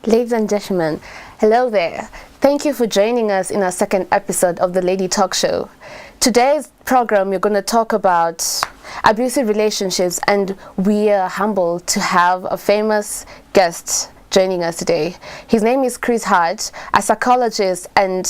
Ladies and gentlemen, hello there. Thank you for joining us in our second episode of the Lady Talk Show. Today's program, we're going to talk about abusive relationships, and we are humbled to have a famous guest joining us today. His name is Chris Hart, a psychologist, and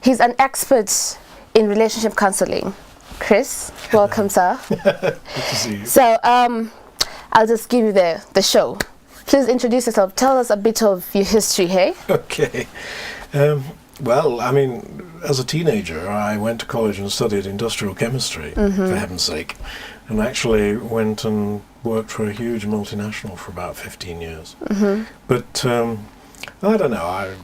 he's an expert in relationship counseling. Chris, welcome, sir. Good to see you. So, I'll just give you the show. Please introduce yourself. Tell us a bit of your history, hey? Okay. Well, I mean, as a teenager, I went to college and studied industrial chemistry, for heaven's sake, and actually went and worked for a huge multinational for about 15 years. But I don't know,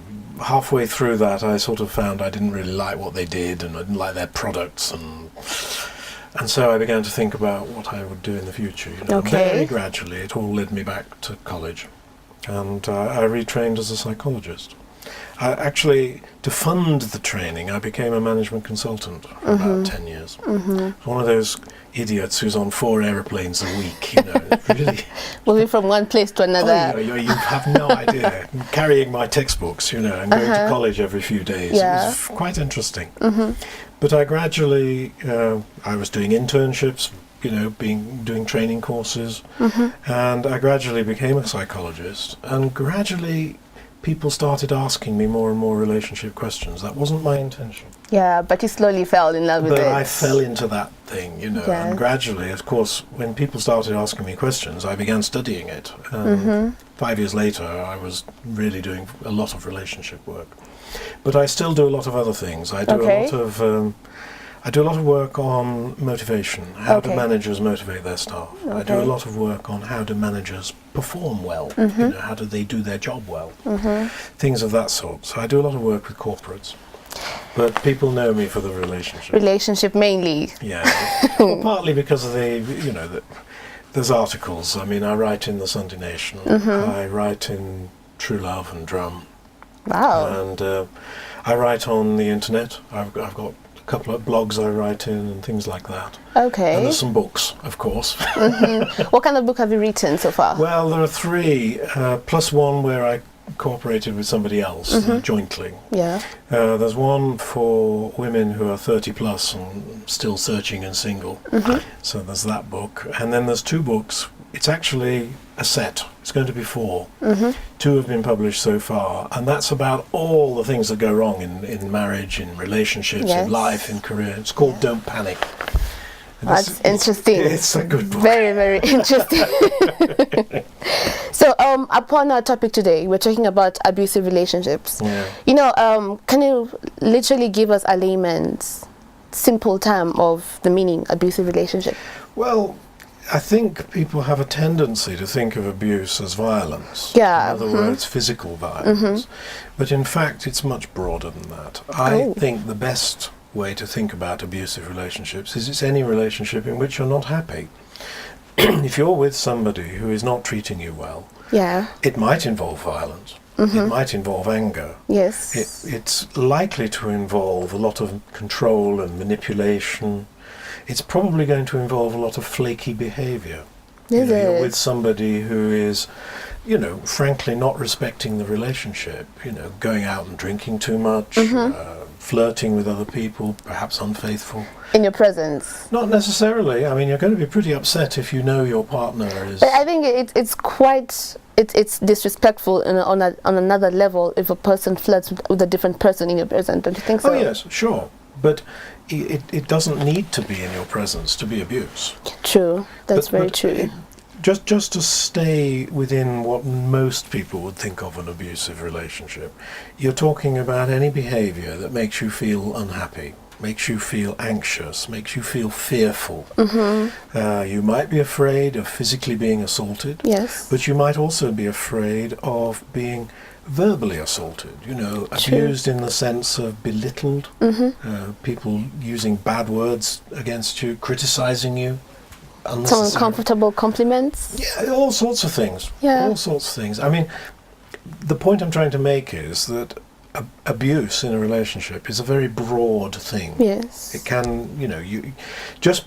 halfway through that I sort of found I didn't really like what they did, and I didn't like their products, and so I began to think about what I would do in the future. You know, Okay. Very gradually, it all led me back to college, and I retrained as a psychologist. To fund the training, I became a management consultant for about 10 years. One of those idiots who's on 4 aeroplanes a week, you know, really. Moving from one place to another. Oh, you have no idea. Carrying my textbooks, you know, and going to college every few days. Yeah. It was quite interesting. But I gradually, I was doing internships, you know, doing training courses, and I gradually became a psychologist, and gradually people started asking me more and more relationship questions. That wasn't my intention. Yeah, but you slowly fell in love with it. But I fell into that thing, you know, Yeah. and gradually, of course, when people started asking me questions, I began studying it. 5 years later, I was really doing a lot of relationship work. But I still do a lot of other things. I do Okay. I do a lot of work on motivation, how Okay. do managers motivate their staff. I do Okay. a lot of work on how do managers perform well, you know, how do they do their job well, things of that sort. So I do a lot of work with corporates. But people know me for the relationship. Relationship mainly. Yeah, well, partly because of there's articles. I mean, I write in the Sunday Nation, I write in True Love and Drum, Wow. and I write on the internet. I've got a couple of blogs I write in and things like that. And Okay. there's some books, of course. What kind of book have you written so far? Well, there are 3, plus one where I cooperated with somebody else jointly. Yeah. There's one for women who are 30 plus and still searching and single. So there's that book. And then there's 2 books. It's actually a set. It's going to be 4. 2 have been published so far. And that's about all the things that go wrong in marriage, in relationships, Yes. in life, in career. It's called Don't Panic. And That's interesting. It's a good book. Very, very interesting. So, upon our topic today, we're talking about abusive relationships. Yeah. You know, can you literally give us a layman's simple term of the meaning abusive relationship? Well, I think people have a tendency to think of abuse as violence. Yeah, In other words, physical violence. But in fact, it's much broader than that. I Oh. think the best way to think about abusive relationships is it's any relationship in which you're not happy. If you're with somebody who is not treating you well, Yeah. it might involve violence. It might involve anger. Yes. It's likely to involve a lot of control and manipulation. It's probably going to involve a lot of flaky behaviour. Is You're it? with somebody who is, you know, frankly not respecting the relationship, you know, going out and drinking too much, flirting with other people, perhaps unfaithful. In your presence. Not necessarily. I mean, you're going to be pretty upset if you know your partner is... But I think it's quite it's disrespectful on another level if a person flirts with a different person in your presence. Don't you think so? Oh yes, sure. But it doesn't need to be in your presence to be abuse. True. That's But- very but true. Just to stay within what most people would think of an abusive relationship, you're talking about any behaviour that makes you feel unhappy, makes you feel anxious, makes you feel fearful. You might be afraid of physically being assaulted, Yes. but you might also be afraid of being verbally assaulted, you know, True. abused in the sense of belittled, people using bad words against you, criticising you. Some Unnecessary. uncomfortable compliments. Yeah, all sorts of things. Yeah. All sorts of things. I mean, the point I'm trying to make is that abuse in a relationship is a very broad thing. Yes. It can, you know, you just...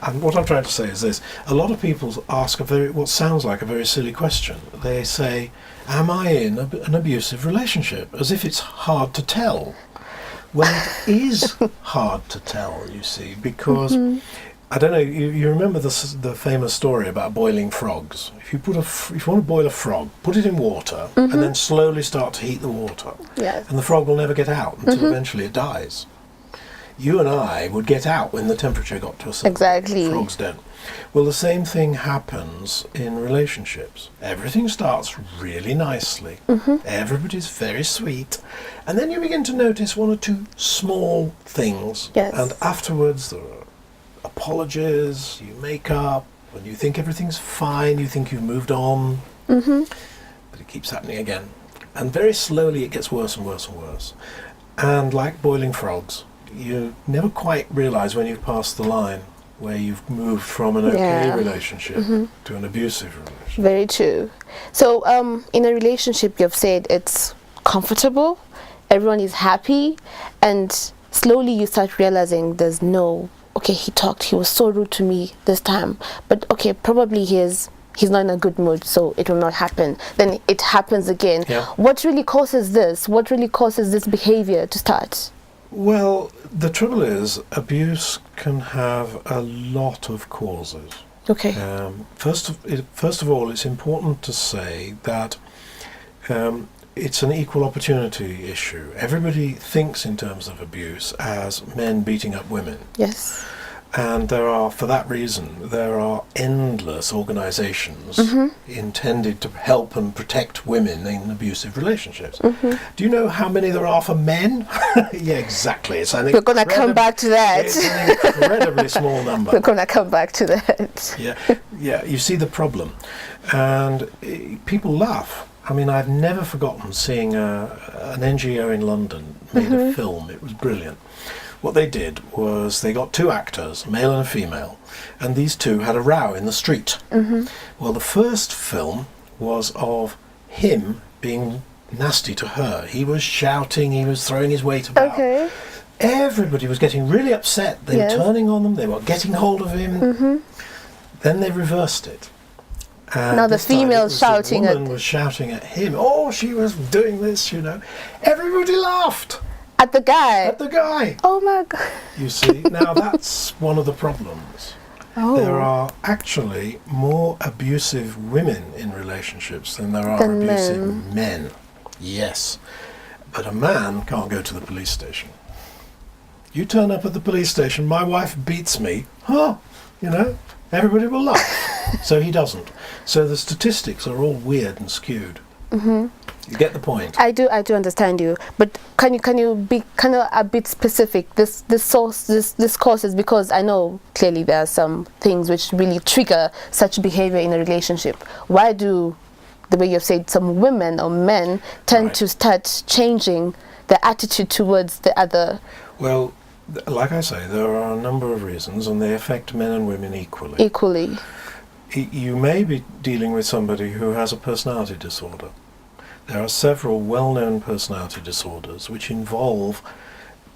And what I'm trying to say is this. A lot of people ask what sounds like a very silly question. They say, am I in an abusive relationship? As if it's hard to tell. Well, it is hard to tell, you see, because I don't know. You remember the famous story about boiling frogs? If you if you want to boil a frog, put it in water and then slowly start to heat the water, Yes. and the frog will never get out until eventually it dies. You and I would get out when the temperature got to a certain Exactly. point. Frogs don't. Well, the same thing happens in relationships. Everything starts really nicely. Everybody's very sweet. And then you begin to notice one or two small things. Yes. And afterwards there are apologies, you make up, and you think everything's fine, you think you've moved on. But it keeps happening again. And very slowly it gets worse and worse and worse. And like boiling frogs, you never quite realise when you've passed the line where you've moved from an okay Yeah. relationship to an abusive relationship. Very true. So, in a relationship, you've said it's comfortable, everyone is happy, and slowly you start realizing there's no, okay, he was so rude to me this time, but okay, probably he's not in a good mood, so it will not happen. Then it happens again. Yeah. What really causes this? What really causes this behavior to start? Well, the trouble is, abuse can have a lot of causes. Okay. First of all, it's important to say that it's an equal opportunity issue. Everybody thinks in terms of abuse as men beating up women. Yes. And for that reason, there are endless organisations intended to help and protect women in abusive relationships. Do you know how many there are for men? Yeah, exactly. We're going to come back to that. It's an incredibly small number. We're going to come back to that. Yeah. You see the problem, and people laugh. I mean, I've never forgotten seeing an NGO in London made a film. It was brilliant. What they did was they got two actors, a male and a female, and these two had a row in the street. Well, the first film was of him being nasty to her. He was shouting, he was throwing his weight about. Okay. Everybody was getting really upset. They Yes. were turning on them, they were getting hold of him. Then they reversed it. And Now the this time female it was shouting the at- woman was shouting at him. Oh, she was doing this, you know. Everybody laughed At the guy. at the guy. Oh my God. You see, now that's one of the problems. Oh. There are actually more abusive women in relationships than there are Than abusive men. Yes. But a man can't go to the police station. You turn up at the police station, my wife beats me, you know, everybody will laugh. So he doesn't. So the statistics are all weird and skewed. You get the point? I do understand you, but can you be kind of a bit specific? This causes, because I know clearly there are some things which really trigger such behavior in a relationship. Why do, the way you've said, some women or men tend Right. to start changing their attitude towards the other? Well, like I say, there are a number of reasons, and they affect men and women equally. Equally. You may be dealing with somebody who has a personality disorder. There are several well-known personality disorders which involve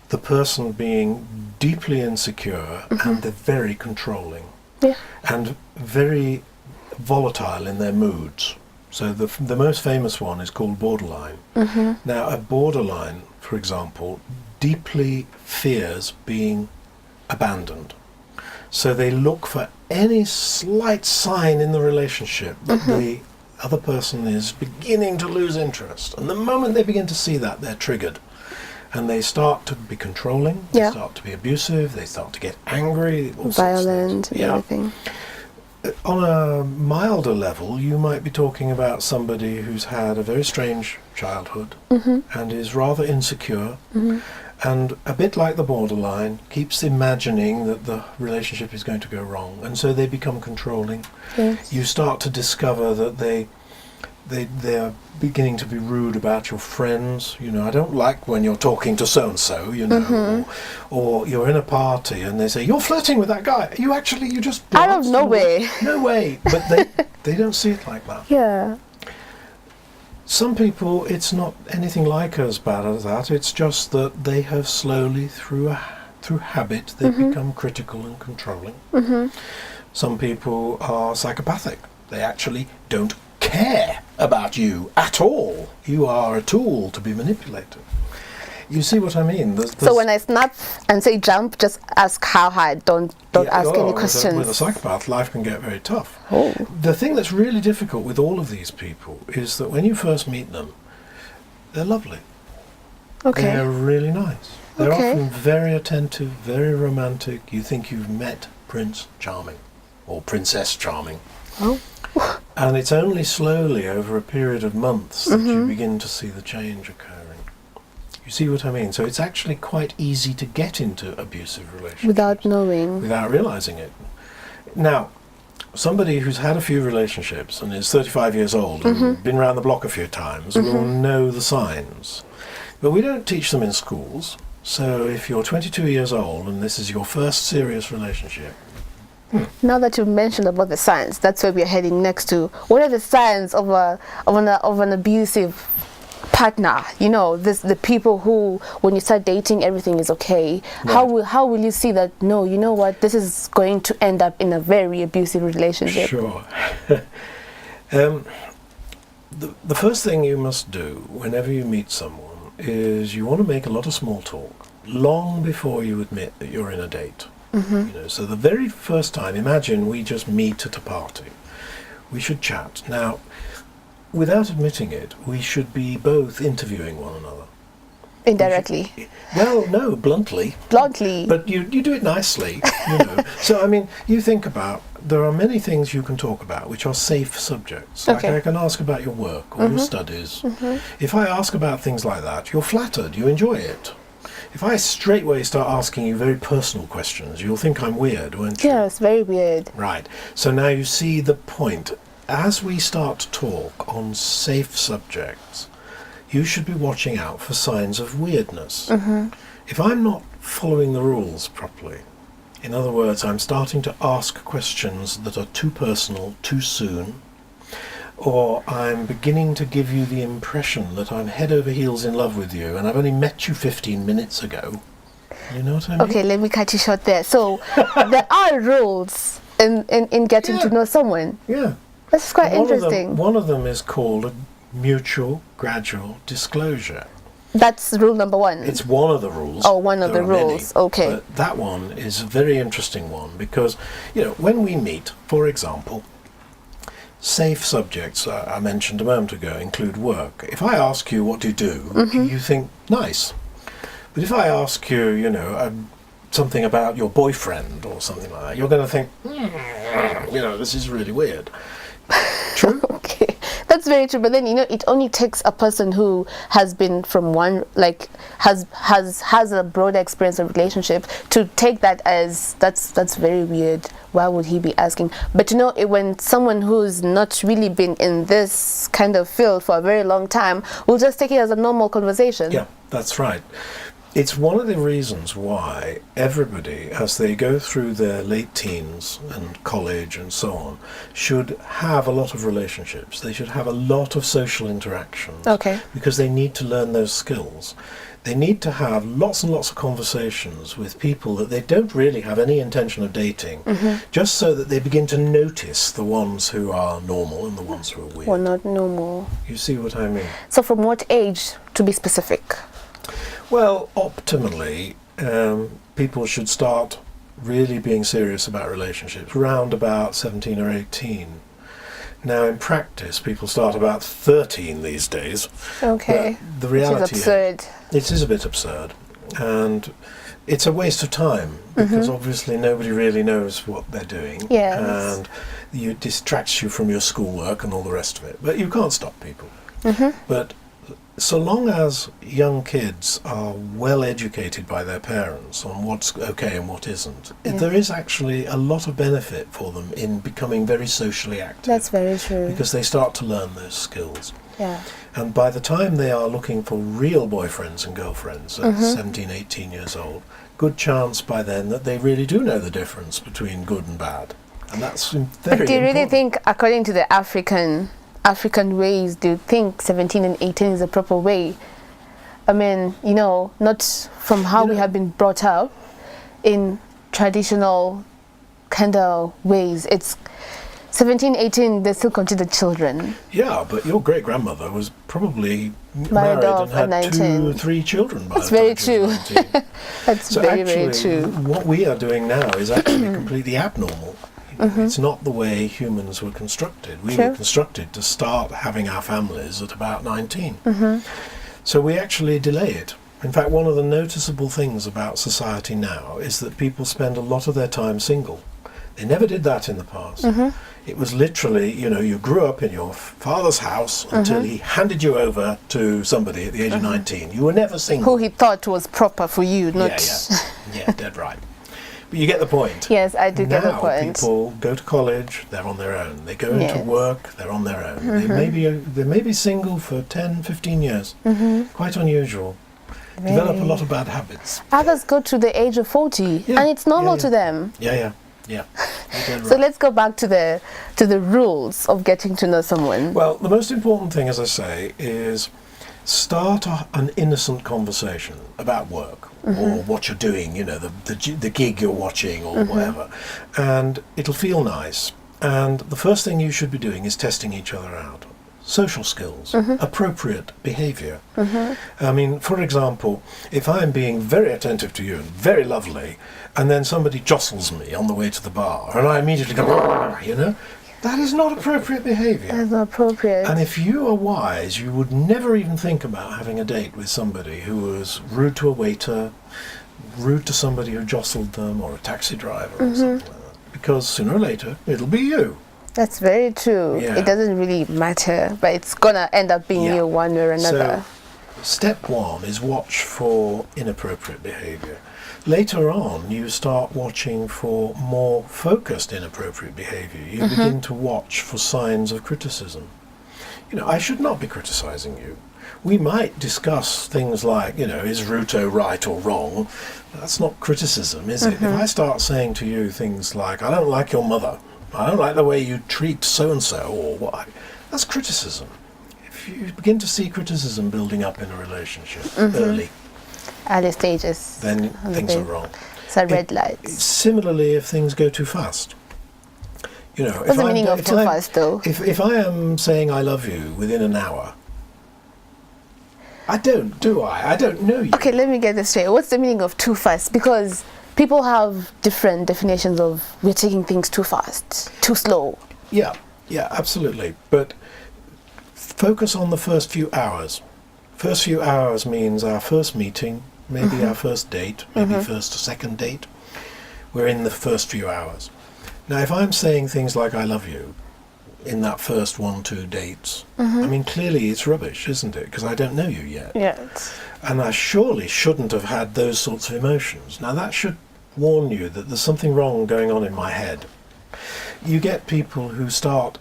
the person being deeply insecure and they're very controlling Yeah. and very volatile in their moods. So the most famous one is called borderline. Now, a borderline, for example, deeply fears being abandoned. So they look for any slight sign in the relationship that the other person is beginning to lose interest. And the moment they begin to see that, they're triggered. And they start to be controlling, they Yeah. start to be abusive, they start to get angry, all sorts of Violent things. and Yeah. everything. On a milder level, you might be talking about somebody who's had a very strange childhood and is rather insecure and a bit like the borderline, keeps imagining that the relationship is going to go wrong, and so they become controlling. Yes. You start to discover that they are beginning to be rude about your friends. You know, I don't like when you're talking to so-and-so, you know, or you're in a party and they say, you're flirting with that guy. You just... Out of glanced nowhere. away. No way. But they don't see it like that. Yeah. Some people, it's not anything like as bad as that. It's just that they have slowly, through habit, they become critical and controlling. Some people are psychopathic. They actually don't care about you at all. You are a tool to be manipulated. You see what I mean? So when I snap and say jump, just ask how hard. Don't ask any questions. With a psychopath, life can get very tough. Oh. The thing that's really difficult with all of these people is that when you first meet them, they're lovely. Okay. They're really nice. They're Okay. often very attentive, very romantic. You think you've met Prince Charming or Princess Charming. Oh. And it's only slowly over a period of months that you begin to see the change occurring. You see what I mean? So it's actually quite easy to get into abusive relationships Without knowing. without realizing it. Now, somebody who's had a few relationships and is 35 years old and been around the block a few times will know the signs. But we don't teach them in schools. So if you're 22 years old and this is your first serious relationship, Now that you've mentioned about the signs, that's where we're heading next to. What are the signs of an abusive partner? You know, the people who, when you start dating, everything is okay. Right. How will you see that? No, you know what? This is going to end up in a very abusive relationship. sure. The first thing you must do whenever you meet someone is you want to make a lot of small talk long before you admit that you're in a date. You know, so the very first time, imagine we just meet at a party. We should chat. Now, without admitting it, we should be both interviewing one another. Indirectly. Well, no, bluntly. Bluntly. But you do it nicely, you know. So, I mean, you think about, there are many things you can talk about which are safe subjects. Like Okay. I can ask about your work or your studies. If I ask about things like that, you're flattered, you enjoy it. If I straightway start asking you very personal questions, you'll think I'm weird, won't you? Yeah, it's very weird. Right. So now you see the point. As we start to talk on safe subjects, you should be watching out for signs of weirdness. If I'm not following the rules properly, in other words, I'm starting to ask questions that are too personal too soon, or I'm beginning to give you the impression that I'm head over heels in love with you and I've only met you 15 minutes ago. You know what I mean? Okay, let me cut you short there. So there are rules in getting to know someone. Yeah. That's quite interesting. One of them is called a mutual gradual disclosure. That's rule number one. It's one of the rules. Oh, one of There the are many, rules. Okay. But that one is a very interesting one because, you know, when we meet, for example, safe subjects I mentioned a moment ago include work. If I ask you what do you do, you think nice. But if I ask you, you know, something about your boyfriend or something like that, you're going to think, you know, this is really weird. True? Okay, that's very true. But then, you know, it only takes a person who has been from one, like, has a broader experience of relationship to take that as that's very weird. Why would he be asking? But you know, when someone who's not really been in this kind of field for a very long time will just take it as a normal conversation. Yeah, that's right. It's one of the reasons why everybody, as they go through their late teens and college and so on, should have a lot of relationships. They should have a lot of social interactions. Okay. Because they need to learn those skills. They need to have lots and lots of conversations with people that they don't really have any intention of dating, just so that they begin to notice the ones who are normal and the ones who are weird. Or not normal. You see what I mean? So from what age, to be specific? Well, optimally, people should start really being serious about relationships around about 17 or 18. Now, in practice, people start about 13 these days. Okay. But the reality Which is absurd. It is a bit absurd. And it's a waste of time because obviously nobody really knows what they're doing. Yes. And it distracts you from your schoolwork and all the rest of it. But you can't stop people. But so long as young kids are well educated by their parents on what's okay and what isn't, there is actually a lot of benefit for them in becoming very socially active. That's very true. Because they start to learn those skills. Yeah. And by the time they are looking for real boyfriends and girlfriends at 17, 18 years old, good chance by then that they really do know the difference between good and bad. And that's very important. But do you really think, according to the African ways, do you think 17 and 18 is the proper way? I mean, you know, not from how we have been brought up in traditional kind of ways. It's 17, 18, they still considered children. Yeah, but your great-grandmother was probably Married married off and at had 2 19. or 3 children by That's the very time she was true. 19. That's So very, actually, very true. what we are doing now is actually completely abnormal. It's not the way humans were constructed. We True. were constructed to start having our families at about 19. So we actually delay it. In fact, one of the noticeable things about society now is that people spend a lot of their time single. They never did that in the past. It was literally, you grew up in your father's house until he handed you over to somebody at the age of 19. You were never single. Who he thought was proper for you, not... Yeah, dead right. But you get the point. Yes, I do get the Now point. people go to college, they're on their own. They go into Yes. work, they're on their own. They may be single for 10, 15 years. Quite unusual. Develop a lot of bad habits. Others go to the age of 40, Yeah, and it's normal yeah, to them. Yeah. You're dead So right. let's go back to the rules of getting to know someone. Well, the most important thing, as I say, is start an innocent conversation about work or what you're doing, the gig you're watching or whatever. And it'll feel nice. And the first thing you should be doing is testing each other out. Social skills, appropriate behaviour. I mean, for example, if I'm being very attentive to you and very lovely, and then somebody jostles me on the way to the bar, and I immediately go, that is not appropriate behaviour. That's not appropriate. And if you are wise, you would never even think about having a date with somebody who was rude to a waiter, rude to somebody who jostled them, or a taxi driver or something like that. Because sooner or later, it'll be you. That's very true. Yeah. It doesn't really matter, but it's gonna end up being you one way or another. So, step 1 is watch for inappropriate behaviour. Later on, you start watching for more focused inappropriate behaviour. You begin to watch for signs of criticism. I should not be criticising you. We might discuss things like, is Ruto right or wrong? That's not criticism, is it? If I start saying to you things like, I don't like your mother, I don't like the way you treat so-and-so, or what, that's criticism. If you begin to see criticism building up in a relationship early Stages. then things are wrong. So red lights. Similarly, if things go too fast. What's the meaning of too fast, though? If I am saying I love you within an hour, I don't, do I? I don't know you. Okay, let me get this straight. What's the meaning of too fast? Because people have different definitions of we're taking things too fast, too slow. Yeah, absolutely. But focus on the first few hours. First few hours means our first meeting, maybe our first date, maybe first or second date. We're in the first few hours. Now, if I'm saying things like I love you in that first 1-2 dates, I mean, clearly it's rubbish, isn't it? Because I don't know you yet. Yes. And I surely shouldn't have had those sorts of emotions. Now, that should warn you that there's something wrong going on in my head. You get people who start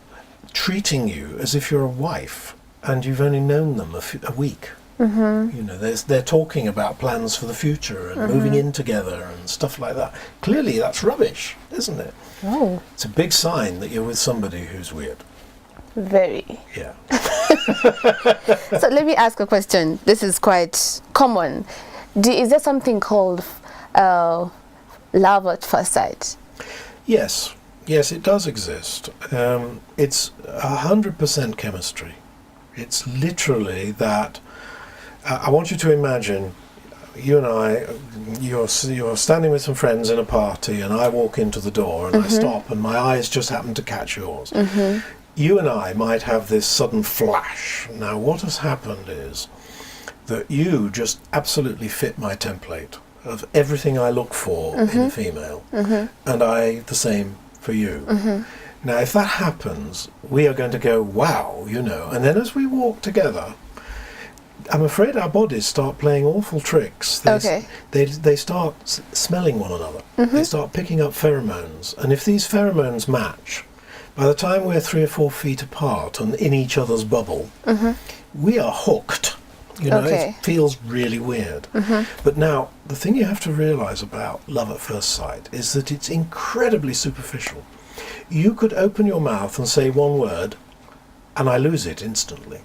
treating you as if you're a wife and you've only known them a week. They're talking about plans for the future and moving in together and stuff like that. Clearly, that's rubbish, isn't it? Oh. It's a big sign that you're with somebody who's weird. Very. Yeah. So let me ask a question. This is quite common. Is there something called love at first sight? Yes, it does exist. It's 100% chemistry. It's literally that. I want you to imagine you and I, you're standing with some friends in a party, and I walk into the door and I stop, and my eyes just happen to catch yours. You and I might have this sudden flash. Now, what has happened is that you just absolutely fit my template of everything I look for in a female, and I the same for you. Now, if that happens, we are going to go, wow, and then as we walk together, I'm afraid our bodies start playing awful tricks. They start smelling one another. They start picking up pheromones. And if these pheromones match, by the time we're 3 or 4 feet apart and in each other's bubble, we are hooked. It feels really weird. But now, the thing you have to realise about love at first sight is that it's incredibly superficial. You could open your mouth and say one word, and I lose it instantly.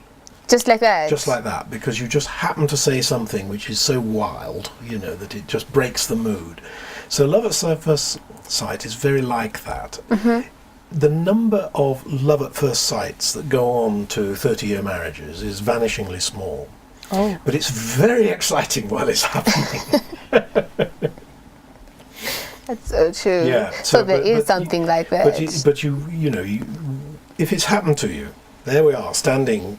Just like that? Just like that, because you just happen to say something which is so wild, that it just breaks the mood. So love at first sight is very like that. the number of love at first sights that go on to 30-year marriages is vanishingly small. Oh. But it's very exciting while it's happening. That's so true. Yeah. So there is something like that. But you know, if it's happened to you, there we are, standing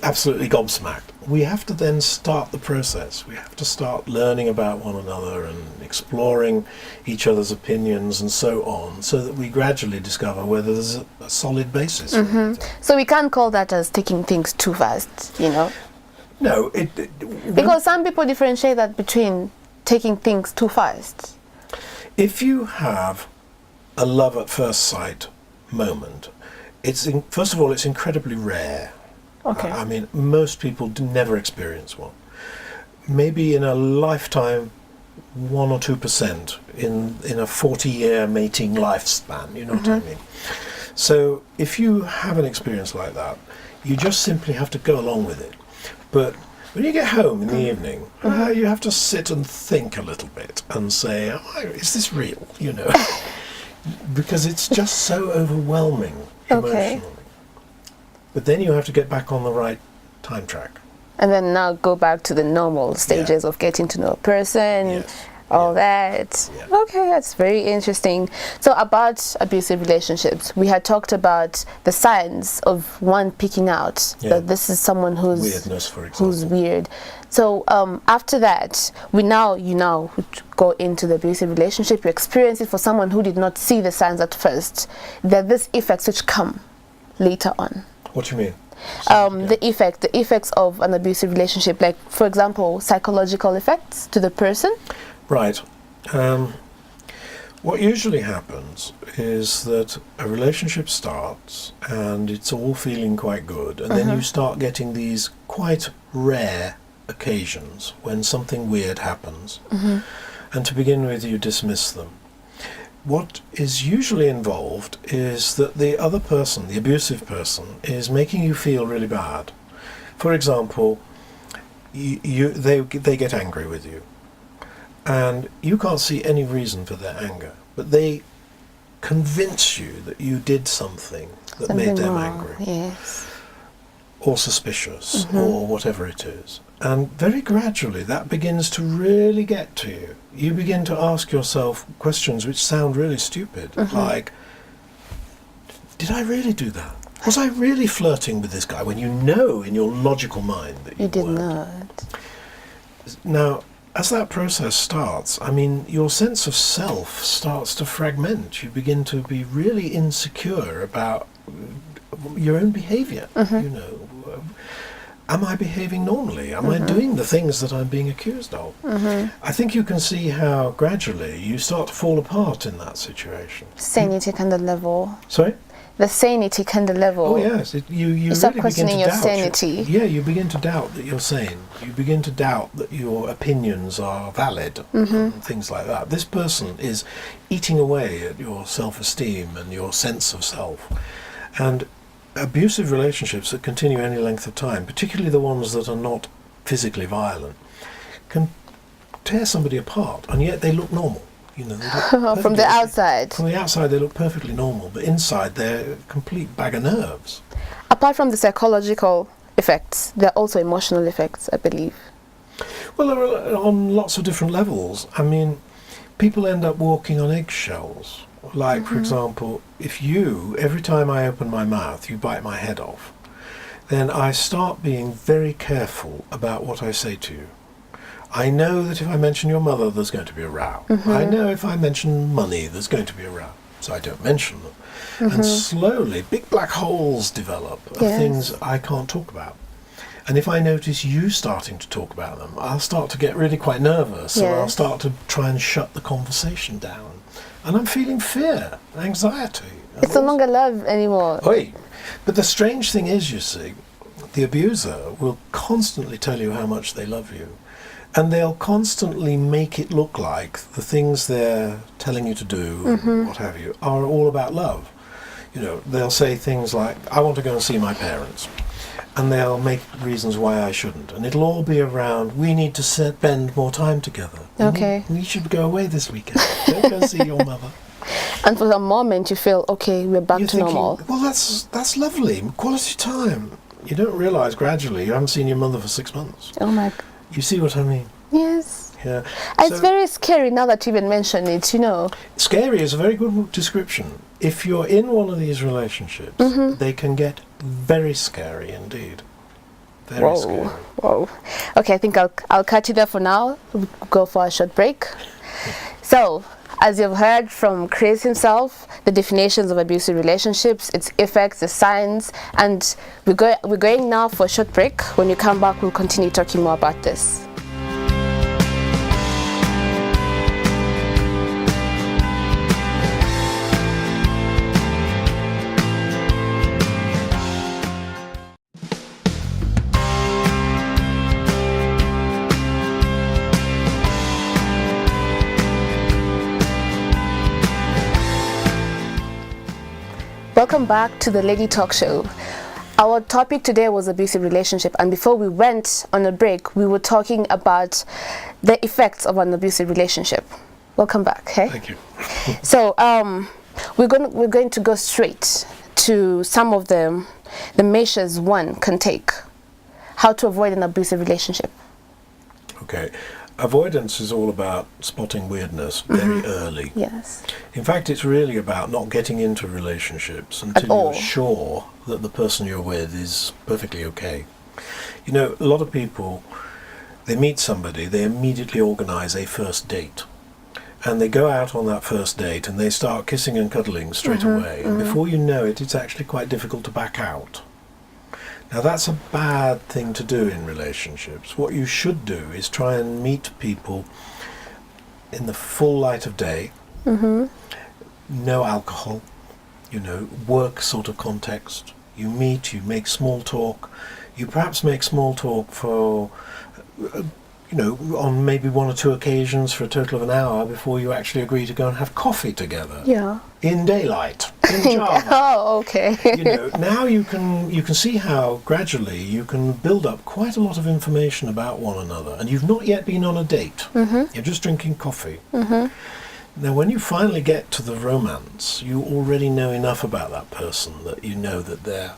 absolutely gobsmacked. We have to then start the process. We have to start learning about one another and exploring each other's opinions and so on, so that we gradually discover whether there's a solid basis. Mm-hmm. So we can't call that as taking things too fast, you know? No, because some people differentiate that between taking things too fast. If you have a love at first sight moment, first of all, it's incredibly rare. Okay. I mean, most people never experience one. Maybe in a lifetime, 1 or 2% in a 40-year mating lifespan, you know what I mean? So if you have an experience like that, you just simply have to go along with it. But when you get home in the evening, you have to sit and think a little bit and say, is this real, you know? Because it's just so overwhelming emotionally. But then you have to get back on the right time track. And then now go back to the normal stages of getting to know a person, all that. Yeah. Okay, that's very interesting. So about abusive relationships, we had talked about the signs of one picking out that this is someone who's weirdness, for example. Who's weird. So after that, you now go into the abusive relationship. You experience it for someone who did not see the signs at first. There are these effects which come later on. What do you mean? The effects of an abusive relationship, like, for example, psychological effects to the person. Right. What usually happens is that a relationship starts and it's all feeling quite good, and then you start getting these quite rare occasions when something weird happens, and to begin with you dismiss them. What is usually involved is that the other person, the abusive person, is making you feel really bad. For example, they get angry with you, and you can't see any reason for their anger, but they convince you that you did something that made them angry, or suspicious, or whatever it is. And very gradually that begins to really get to you. You begin to ask yourself questions which sound really stupid, like, did I really do that? Was I really flirting with this guy? When you know in your logical mind that you did weren't. not. Now, as that process starts, I mean, your sense of self starts to fragment. You begin to be really insecure about your own behavior, you know. Am I behaving normally? Am I doing the things that I'm being accused of? I think you can see how gradually you start to fall apart in that situation. Sanity kind of level. Sorry? The sanity kind of level. Oh yes, you start really questioning begin to your doubt sanity. You begin to doubt that you're sane. You begin to doubt that your opinions are valid, and things like that. This person is eating away at your self-esteem and your sense of self. And abusive relationships that continue any length of time, particularly the ones that are not physically violent, can tear somebody apart, and yet they look normal. You know, they look from the outside. From the outside, they look perfectly normal, but inside, they're a complete bag of nerves. Apart from the psychological effects, there are also emotional effects, I believe. Well, they're on lots of different levels. I mean, people end up walking on eggshells. Like, for example, if every time I open my mouth, you bite my head off, then I start being very careful about what I say to you. I know that if I mention your mother, there's going to be a row. I know if I mention money, there's going to be a row. So I don't mention them. And slowly, big black holes develop of things I can't talk about. And if I notice you starting to talk about them, I'll start to get really quite nervous, and I'll start to try and shut the conversation down. And I'm feeling fear, anxiety. It's no longer love anymore. But the strange thing is, you see, the abuser will constantly tell you how much they love you. And they'll constantly make it look like the things they're telling you to do, what have you, are all about love. You know, they'll say things like, I want to go and see my parents. And they'll make reasons why I shouldn't. And it'll all be around, we need to spend more time together. We should go away this weekend. Don't go see your mother. And for a moment you feel, okay, we're back You're to thinking, normal. well, that's lovely. Quality time. You don't realise gradually you haven't seen your mother for 6 months. Oh my. You see what I mean? Yes. Yeah. It's very scary now that you even mention it, you know. Scary is a very good description. If you're in one of these relationships, they can get very scary indeed. Very scary. Whoa. Okay, I think I'll cut you there for now. We'll go for a short break. So, as you've heard from Chris himself, the definitions of abusive relationships, its effects, the signs, and we're going now for a short break. When you come back, we'll continue talking more about this. Welcome back to the Lady Talk Show. Our topic today was abusive relationship, and before we went on a break, we were talking about the effects of an abusive relationship. Welcome back. Hey. Thank you. So we're going to go straight to some of the measures one can take, how to avoid an abusive relationship. Okay. Avoidance is all about spotting weirdness very early. Yes. In fact, it's really about not getting into relationships until you're sure that the person you're with is perfectly okay. You know, a lot of people, they meet somebody, they immediately organise a first date. And they go out on that first date and they start kissing and cuddling straight away. And before you know it, it's actually quite difficult to back out. Now that's a bad thing to do in relationships. What you should do is try and meet people in the full light of day, no alcohol, you know, work sort of context. You meet, you make small talk. You perhaps make small talk for, you know, on maybe one or two occasions for a total of an hour before you actually agree to go and have coffee together. Yeah. In daylight, in Java. Oh, okay. You know, now you can see how gradually you can build up quite a lot of information about one another, and you've not yet been on a date. You're just drinking coffee. Now, when you finally get to the romance, you already know enough about that person that you know that they're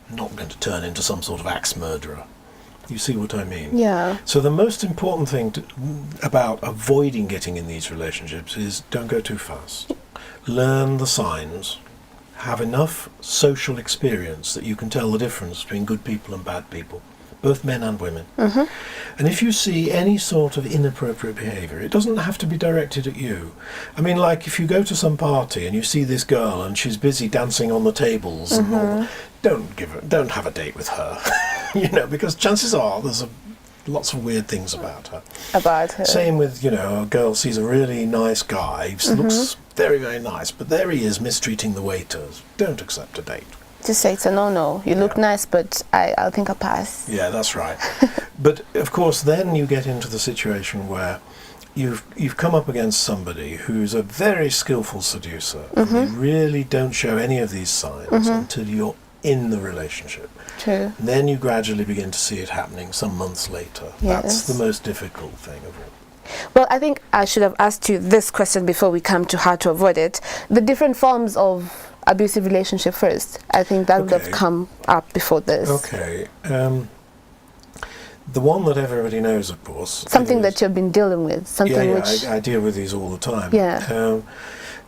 not going to turn into some sort of axe murderer. You see what I mean? Yeah. So the most important thing about avoiding getting in these relationships is don't go too fast. Learn the signs. Have enough social experience that you can tell the difference between good people and bad people, both men and women. And if you see any sort of inappropriate behaviour, it doesn't have to be directed at you. I mean, like if you go to some party and you see this girl and she's busy dancing on the tables and all, don't have a date with her. You know, because chances are there's lots of weird things about her. Same with, you know, a girl sees a really nice guy, looks very, very nice, but there he is mistreating the waiters. Don't accept a date. Just say it's a no-no. You look nice, but I'll think I'll pass. Yeah, that's right. But of course, then you get into the situation where you've come up against somebody who's a very skillful seducer, and they really don't show any of these signs until you're in the relationship. True. And then you gradually begin to see it happening some months later. Yes. That's the most difficult thing of all. Well, I think I should have asked you this question before we come to how to avoid it. The different forms of abusive relationship first. I think that would have come up before this. Okay. The one that everybody knows, of course. Something that you've been dealing with. Something which I deal with these all the time. Yeah.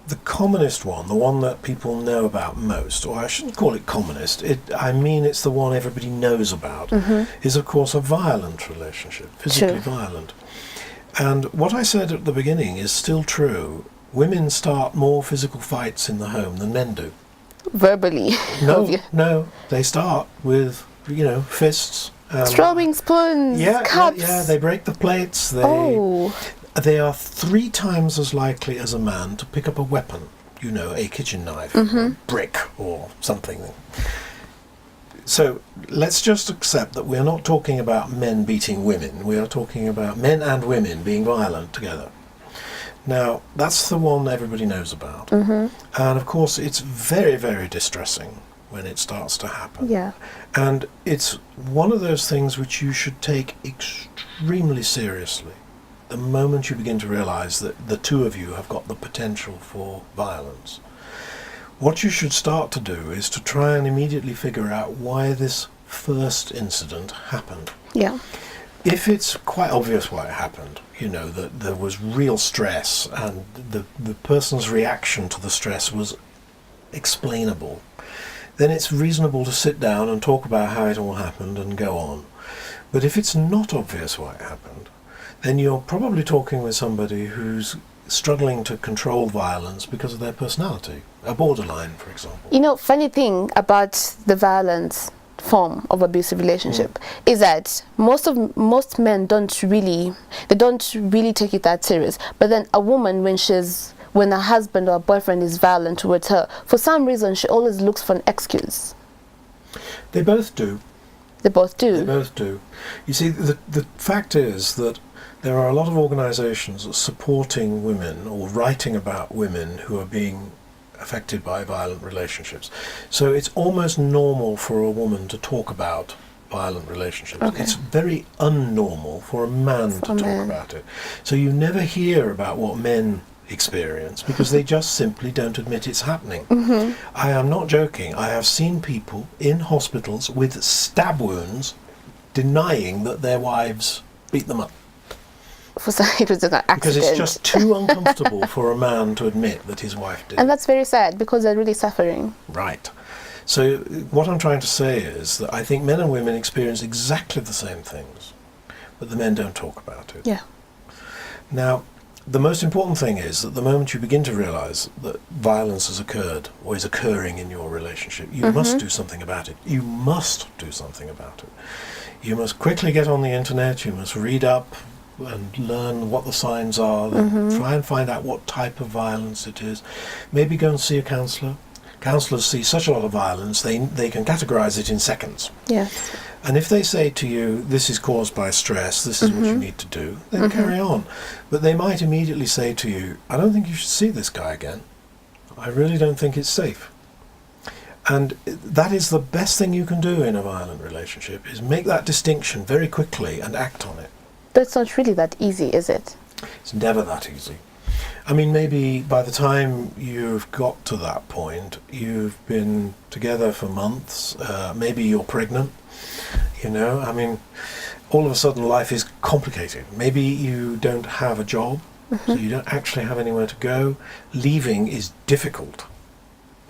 The commonest one, the one that people know about most, or I shouldn't call it commonest, I mean it's the one everybody knows about, is of course a violent relationship, physically violent. And what I said at the beginning is still true. Women start more physical fights in the home than men do. Verbally. No, they start with, you know, fists. Throwing spoons, cups. Yeah, they break the plates. They are 3 times as likely as a man to pick up a weapon, you know, a kitchen knife, or a brick or something. So let's just accept that we're not talking about men beating women. We are talking about men and women being violent together. Now, that's the one everybody knows about. And of course, it's very, very distressing when it starts to happen. Yeah. And it's one of those things which you should take extremely seriously. the moment you begin to realize that the two of you have got the potential for violence. What you should start to do is to try and immediately figure out why this first incident happened. Yeah. If it's quite obvious why it happened, that there was real stress and the person's reaction to the stress was explainable, then it's reasonable to sit down and talk about how it all happened and go on. But if it's not obvious why it happened, then you're probably talking with somebody who's struggling to control violence because of their personality, a borderline, for example. Funny thing about the violence form of abusive relationship is that most men don't really take it that serious. But then a woman, when a husband or a boyfriend is violent towards her, for some reason she always looks for an excuse. They both do. They both do. They both do. You see, the fact is that there are a lot of organizations supporting women or writing about women who are being affected by violent relationships. So it's almost normal for a woman to talk about violent relationships. Okay. It's very unnormal for a man to talk about it. So you never hear about what men experience because they just simply don't admit it's happening. Mm-hmm. I am not joking. I have seen people in hospitals with stab wounds denying that their wives beat them up. It was an accident. Because it's just too uncomfortable for a man to admit that his wife did. And that's very sad because they're really suffering. Right. So what I'm trying to say is that I think men and women experience exactly the same things, but the men don't talk about it. Yeah. Now, the most important thing is that the moment you begin to realize that violence has occurred or is occurring in your relationship, you must do something about it. You must do something about it. You must quickly get on the internet, you must read up and learn what the signs are, try and find out what type of violence it is. Maybe go and see a counsellor. Counsellors see such a lot of violence, they can categorize it in seconds. Yeah. And if they say to you, this is caused by stress, this is what you need to do, then carry on. But they might immediately say to you, I don't think you should see this guy again. I really don't think it's safe. And that is the best thing you can do in a violent relationship, is make that distinction very quickly and act on it. That's not really that easy, is it? It's never that easy. I mean, maybe by the time you've got to that point, you've been together for months, maybe you're pregnant, I mean, all of a sudden life is complicated. Maybe you don't have a job, so you don't actually have anywhere to go. Leaving is difficult.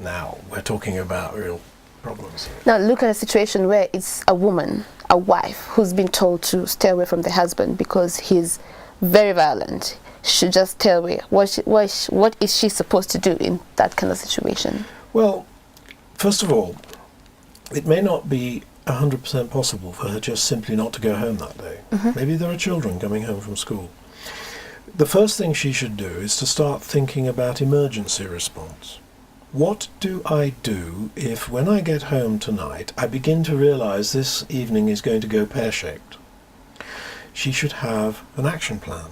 Now, we're talking about real problems here. Now look at a situation where it's a woman, a wife, who's been told to stay away from the husband because he's very violent. She should just stay away. What is she supposed to do in that kind of situation? Well, first of all, it may not be 100% possible for her just simply not to go home that day. Maybe there are children coming home from school. The first thing she should do is to start thinking about emergency response. What do I do if, when I get home tonight, I begin to realize this evening is going to go pear-shaped? She should have an action plan.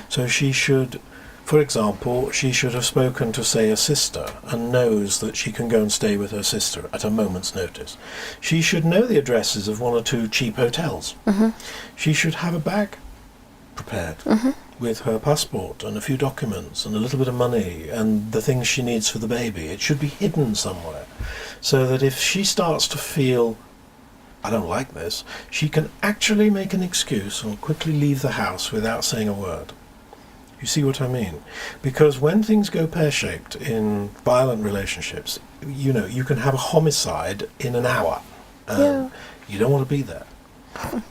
So she should, for example, she should have spoken to, say, a sister and knows that she can go and stay with her sister at a moment's notice. She should know the addresses of one or two cheap hotels. She should have a bag prepared with her passport and a few documents and a little bit of money and the things she needs for the baby. It should be hidden somewhere so that if she starts to feel, I don't like this, she can actually make an excuse and quickly leave the house without saying a word. You see what I mean? Because when things go pear-shaped in violent relationships, you can have a homicide in an hour. You don't want to be there.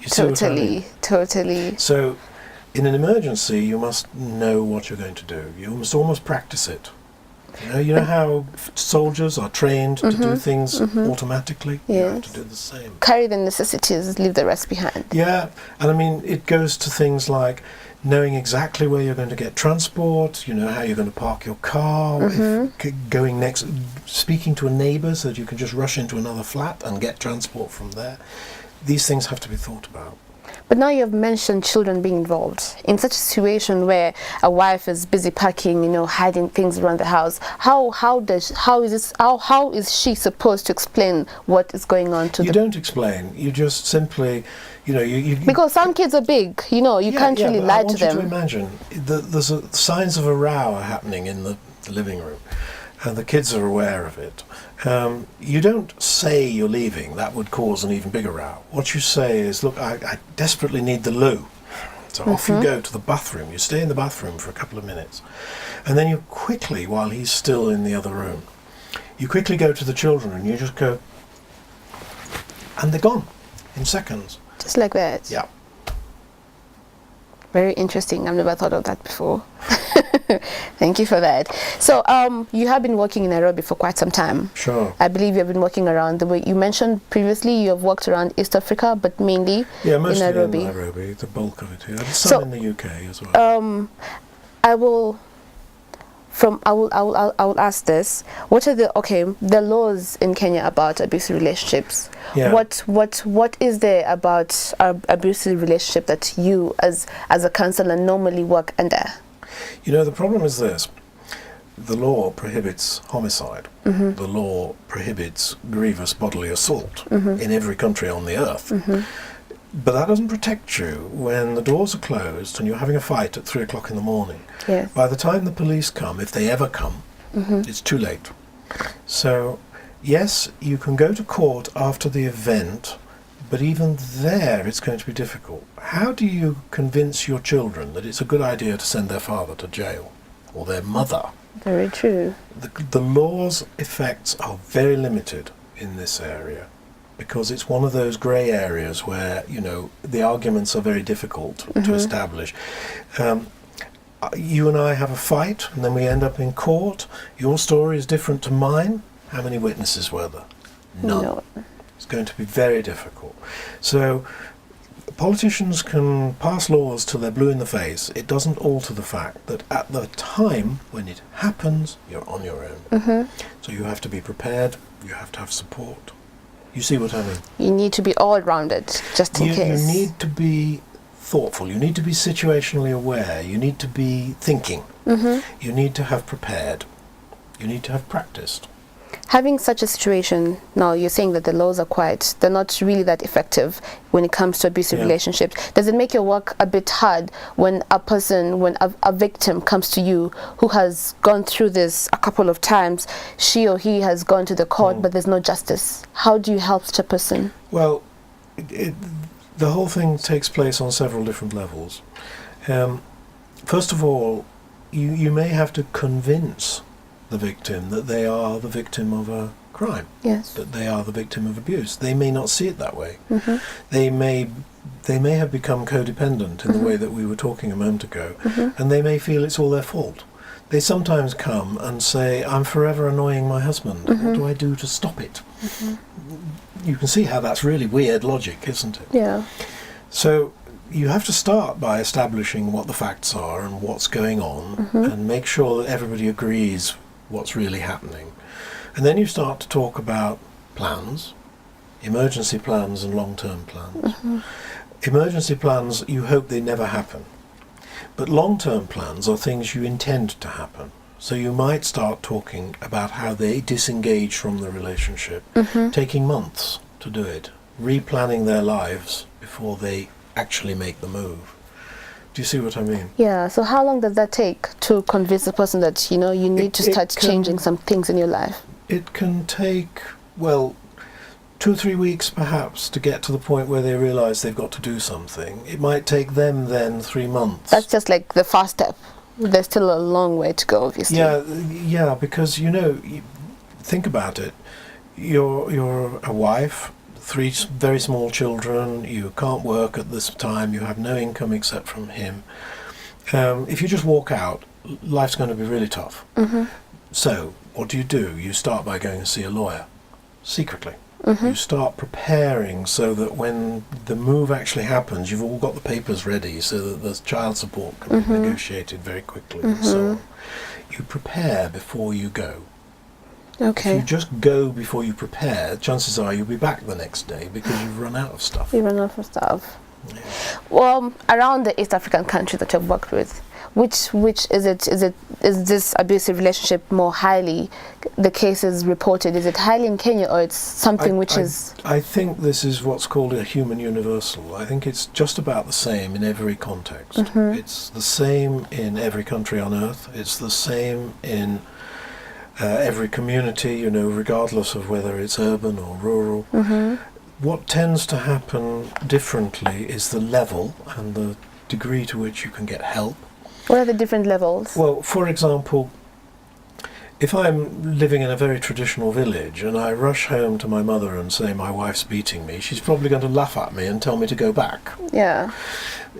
You see what I mean? Totally. So, in an emergency, you must know what you're going to do. You must almost practice it. You know how soldiers are trained to do things automatically? Yes. You have to do the same. Carry the necessities, leave the rest behind. Yeah, and I mean, it goes to things like knowing exactly where you're going to get transport, how you're going to park your car, going next, speaking to a neighbour so that you can just rush into another flat and get transport from there. These things have to be thought about. But now you've mentioned children being involved. In such a situation where a wife is busy packing, hiding things around the house, how is she supposed to explain what is going on to You don't explain. You just simply, you because some kids are big, you can't really lie to them. I want you to imagine there's signs of a row are happening in the living room, and the kids are aware of it. You don't say you're leaving. That would cause an even bigger row. What you say is, look, I desperately need the loo. So off you go to the bathroom. You stay in the bathroom for a couple of minutes. And then you quickly, while he's still in the other room, you quickly go to the children and you just go, and they're gone in seconds. Just like that? Yeah. Very interesting. I've never thought of that before. Thank you for that. So you have been working in Nairobi for quite some time. Sure. I believe you have been working around the way you mentioned previously. You have worked around East Africa, but mainly mostly in Nairobi. In Nairobi, the bulk of it here. There's some in the UK as well. I will ask this. What are the laws in Kenya about abusive relationships? Yeah. What is there about abusive relationship that you as a counselor normally work under? The problem is this. The law prohibits homicide. The law prohibits grievous bodily assault in every country on the earth. But that doesn't protect you when the doors are closed and you're having a fight at 3 o'clock in the morning. Yes. By the time the police come, if they ever come, it's too late. So, yes, you can go to court after the event, but even there it's going to be difficult. How do you convince your children that it's a good idea to send their father to jail or their mother? Very true. The law's effects are very limited in this area, because it's one of those grey areas where, the arguments are very difficult to establish. You and I have a fight, and then we end up in court. Your story is different to mine. How many witnesses were there? None. No. It's going to be very difficult. So politicians can pass laws till they're blue in the face. It doesn't alter the fact that at the time when it happens, you're on your own. So you have to be prepared. You have to have support. You see what I mean? You need to be all-rounded, just in case. You need to be thoughtful. You need to be situationally aware. You need to be thinking. You need to have prepared. You need to have practiced. Having such a situation, now you're saying that the laws they're not really that effective when it comes to abusive relationships. Does it make your work a bit hard when a victim comes to you who has gone through this a couple of times, she or he has gone to the court, but there's no justice? How do you help such a person? Well, the whole thing takes place on several different levels. First of all, you may have to convince the victim that they are the victim of a crime. Yes. That they are the victim of abuse. They may not see it that way. They may have become codependent in the way that we were talking a moment ago, and they may feel it's all their fault. They sometimes come and say, I'm forever annoying my husband. What do I do to stop it? You can see how that's really weird logic, isn't it? Yeah. So you have to start by establishing what the facts are and what's going on, and make sure that everybody agrees what's really happening. And then you start to talk about plans, emergency plans and long-term plans. Emergency plans, you hope they never happen. But long-term plans are things you intend to happen. So you might start talking about how they disengage from the relationship, taking months to do it, replanning their lives before they actually make the move. Do you see what I mean? Yeah, so how long does that take to convince the person that, you need to start changing some things in your life? It can take, 2 or 3 weeks perhaps to get to the point where they realise they've got to do something. It might take them then 3 months. That's just like the first step. There's still a long way to go, obviously. Yeah, because, think about it. You're a wife, 3 very small children, you can't work at this time, you have no income except from him. If you just walk out, life's going to be really tough. So, what do? You start by going to see a lawyer, secretly. You start preparing so that when the move actually happens, you've all got the papers ready so that the child support can be negotiated very quickly and so on. You prepare before you go. Okay. If you just go before you prepare, chances are you'll be back the next day because you've run out of stuff. You run out of stuff. Well, around the East African countries that you've worked with, which is it? Is this abusive relationship more highly, the cases reported? Is it highly in Kenya, or it's something I think this is what's called a human universal. I think it's just about the same in every context. It's the same in every country on earth. It's the same in every community, you know, regardless of whether it's urban or rural. What tends to happen differently is the level and the degree to which you can get help. What are the different levels? Well, for example, if I'm living in a very traditional village and I rush home to my mother and say my wife's beating me, she's probably going to laugh at me and tell me to go back. Yeah.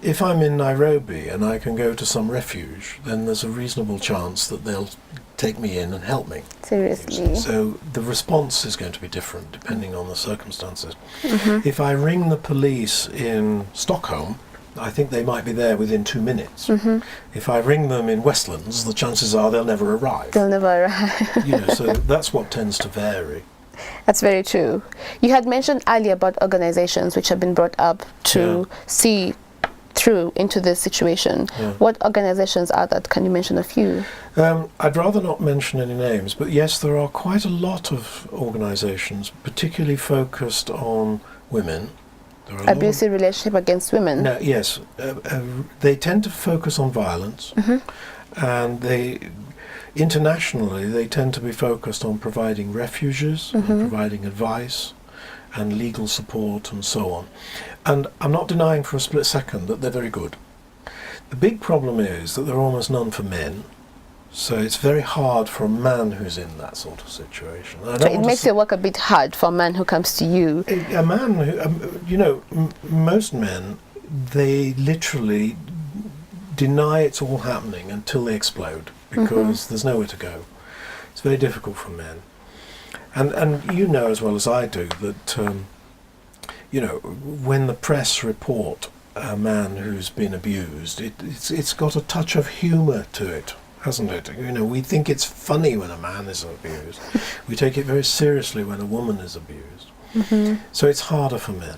If I'm in Nairobi and I can go to some refuge, then there's a reasonable chance that they'll take me in and help me. Seriously. So the response is going to be different depending on the circumstances. If I ring the police in Stockholm, I think they might be there within 2 minutes. If I ring them in Westlands, the chances are they'll never arrive. They'll never arrive. You know, so that's what tends to vary. That's very true. You had mentioned earlier about organizations which have been brought up to see through into this situation. What organizations are that? Can you mention a few? I'd rather not mention any names, but yes, there are quite a lot of organizations, particularly focused on women. Abusive relationship against women. No, yes, they tend to focus on violence, and internationally they tend to be focused on providing refuges, and providing advice and legal support and so on. And I'm not denying for a split second that they're very good. The big problem is that there are almost none for men. So it's very hard for a man who's in that sort of situation. So it makes your work a bit hard for a man who comes to you. A man who, you know, most men, they literally deny it's all happening until they explode because there's nowhere to go. It's very difficult for men. And you know as well as I do that, you know, when the press report a man who's been abused, it's got a touch of humour to it, hasn't it? You know, we think it's funny when a man is abused. We take it very seriously when a woman is abused. So it's harder for men.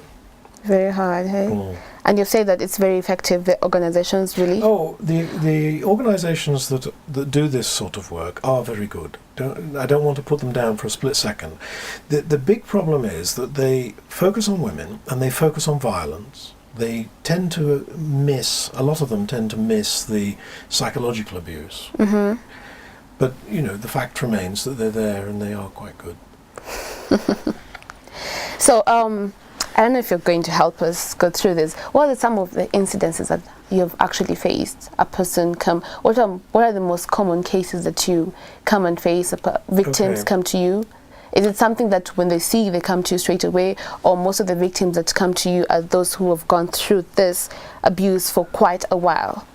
Very hard, hey? And you say that it's very effective, the organizations really? Oh, the organizations that do this sort of work are very good. I don't want to put them down for a split second. The big problem is that they focus on women and they focus on violence. They tend to miss, a lot of them tend to miss the psychological abuse. But, you know, the fact remains that they're there and they are quite good. So, I don't know if you're going to help us go through this. What are some of the incidences that you've actually faced? A person come. What are the most common cases that you come and face? Victims come to you. Is it something that when they see, they come to you straight away, or most of the victims that come to you are those who have gone through this abuse for quite a while?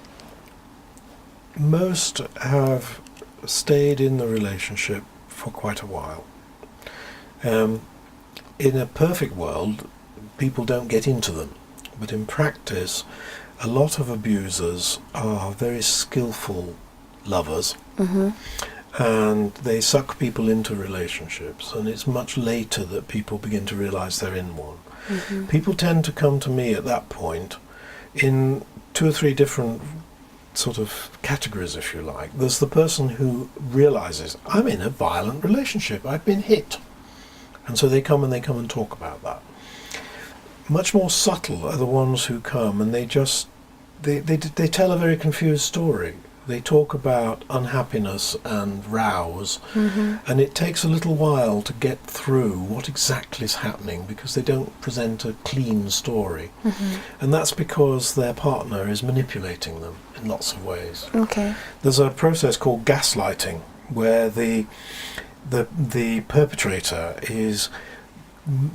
Most have stayed in the relationship for quite a while. In a perfect world, people don't get into them, but in practice a lot of abusers are very skillful lovers, and they suck people into relationships, and it's much later that people begin to realize they're in one. People tend to come to me at that point in 2 or 3 different sort of categories, if you like. There's the person who realizes, I'm in a violent relationship, I've been hit, and so they come and talk about that. Much more subtle are the ones who come and they tell a very confused story. They talk about unhappiness and rows, and it takes a little while to get through what exactly is happening because they don't present a clean story. And that's because their partner is manipulating them in lots of ways. There's a process called gaslighting where the perpetrator is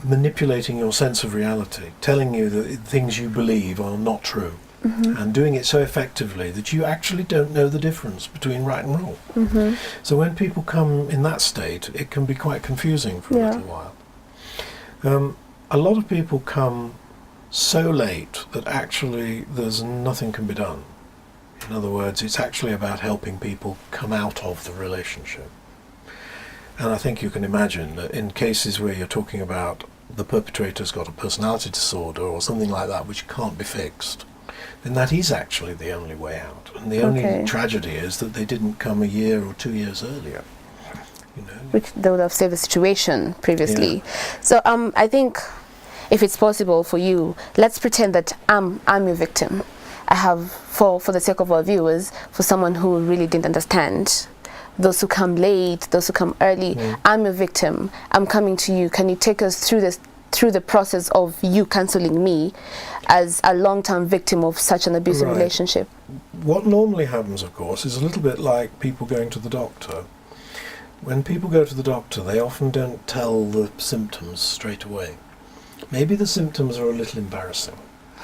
manipulating your sense of reality, telling you that things you believe are not true, and doing it so effectively that you actually don't know the difference between right and wrong. So when people come in that state, it can be quite confusing for a little while. A lot of people come so late that actually there's nothing can be done. In other words, it's actually about helping people come out of the relationship. And I think you can imagine that in cases where you're talking about the perpetrator's got a personality disorder or something like that which can't be fixed, then that is actually the only way out. And the only tragedy is that they didn't come a year or 2 years earlier. You know? Which they would have saved the situation previously. Yeah. So I think if it's possible for you, let's pretend that I'm your victim. I have, for the sake of our viewers, for someone who really didn't understand, those who come late, those who come early, I'm a victim. I'm coming to you. Can you take us through the process of you counseling me as a long-term victim of such an abusive relationship? What normally happens, of course, is a little bit like people going to the doctor. When people go to the doctor, they often don't tell the symptoms straight away. Maybe the symptoms are a little embarrassing.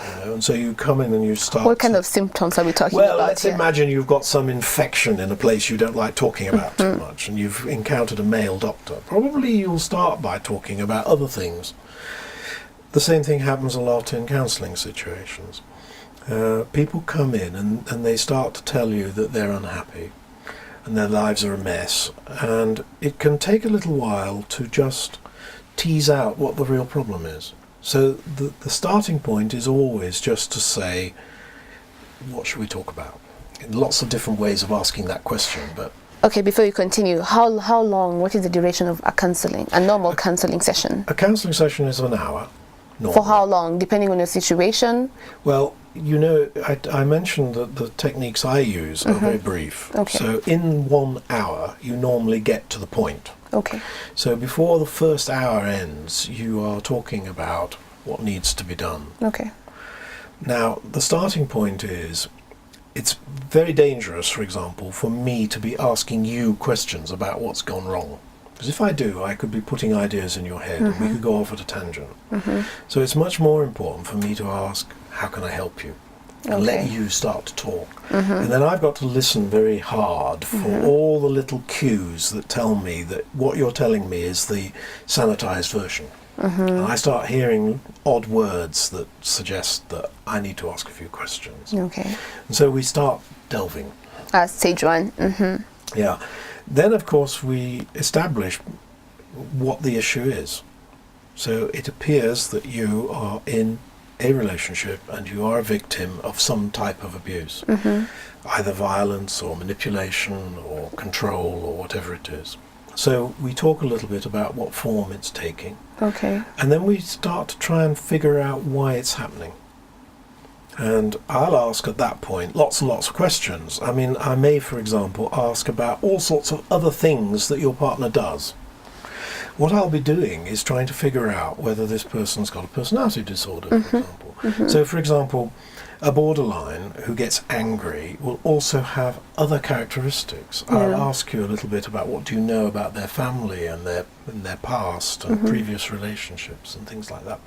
You know, and so you come in and you start... What kind of symptoms are we talking about? Well, let's imagine you've got some infection in a place you don't like talking about too much, and you've encountered a male doctor. Probably you'll start by talking about other things. The same thing happens a lot in counselling situations. People come in and they start to tell you that they're unhappy and their lives are a mess, and it can take a little while to just tease out what the real problem is. So the starting point is always just to say, what should we talk about? And lots of different ways of asking that question. But okay, before you continue, how long, what is the duration of a normal counselling session? A counselling session is an hour. Normally. For how long, depending on your situation? Well, you know, I mentioned that the techniques I use are very brief. Okay. So in 1 hour, you normally get to the point. Okay. So before the first hour ends, you are talking about what needs to be done. Okay. Now, the starting point is, it's very dangerous, for example, for me to be asking you questions about what's gone wrong. Because if I do, I could be putting ideas in your head and we could go off at a tangent. So it's much more important for me to ask, how can I help you? And let you start to talk. And then I've got to listen very hard for all the little cues that tell me that what you're telling me is the sanitized version. And I start hearing odd words that suggest that I need to ask a few questions. Okay. And so we start delving. Stage one. Yeah. Then, of course, we establish what the issue is. So it appears that you are in a relationship and you are a victim of some type of abuse, either violence or manipulation or control or whatever it is. So we talk a little bit about what form it's taking. Okay. And then we start to try and figure out why it's happening. And I'll ask at that point lots and lots of questions. I mean, I may, for example, ask about all sorts of other things that your partner does. What I'll be doing is trying to figure out whether this person's got a personality disorder, for example. So, for example, a borderline who gets angry will also have other characteristics. I'll ask you a little bit about what do you know about their family and their past and previous relationships and things like that.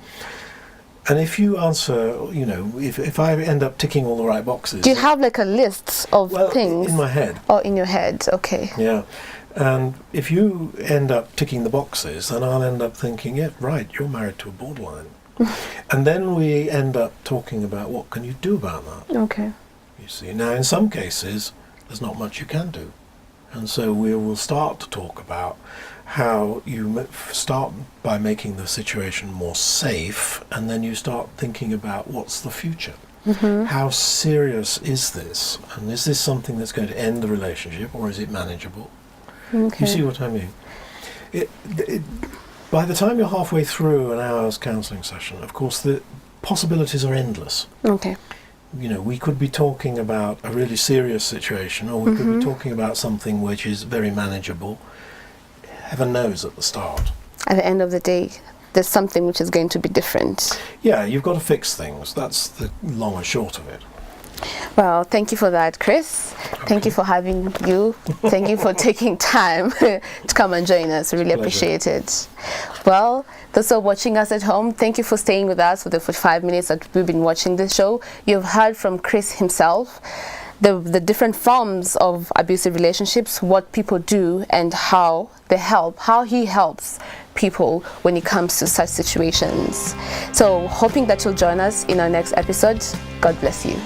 And if you answer, you know, if I end up ticking all the right boxes... Do you have like a list of things? In my head. Oh, in your head, okay. Yeah. And if you end up ticking the boxes, then I'll end up thinking, yeah, right, you're married to a borderline. And then we end up talking about what can you do about that. Okay. You see, now in some cases, there's not much you can do. And so we will start to talk about how you start by making the situation more safe, and then you start thinking about what's the future. How serious is this? And is this something that's going to end the relationship, or is it manageable? Okay. You see what I mean? By the time you're halfway through an hour's counselling session, of course, the possibilities are endless. Okay. You know, we could be talking about a really serious situation, or we could be talking about something which is very manageable. Heaven knows at the start. At the end of the day, there's something which is going to be different. Yeah, you've got to fix things. That's the long and short of it. Well, thank you for that, Chris. Thank you for having you. Thank you for taking time to come and join us. Really appreciate it. Well, those who are watching us at home, thank you for staying with us for the 45 minutes that we've been watching this show. You've heard from Chris himself the different forms of abusive relationships, what people do and how they help, how he helps people when it comes to such situations. So hoping that you'll join us in our next episode. God bless you.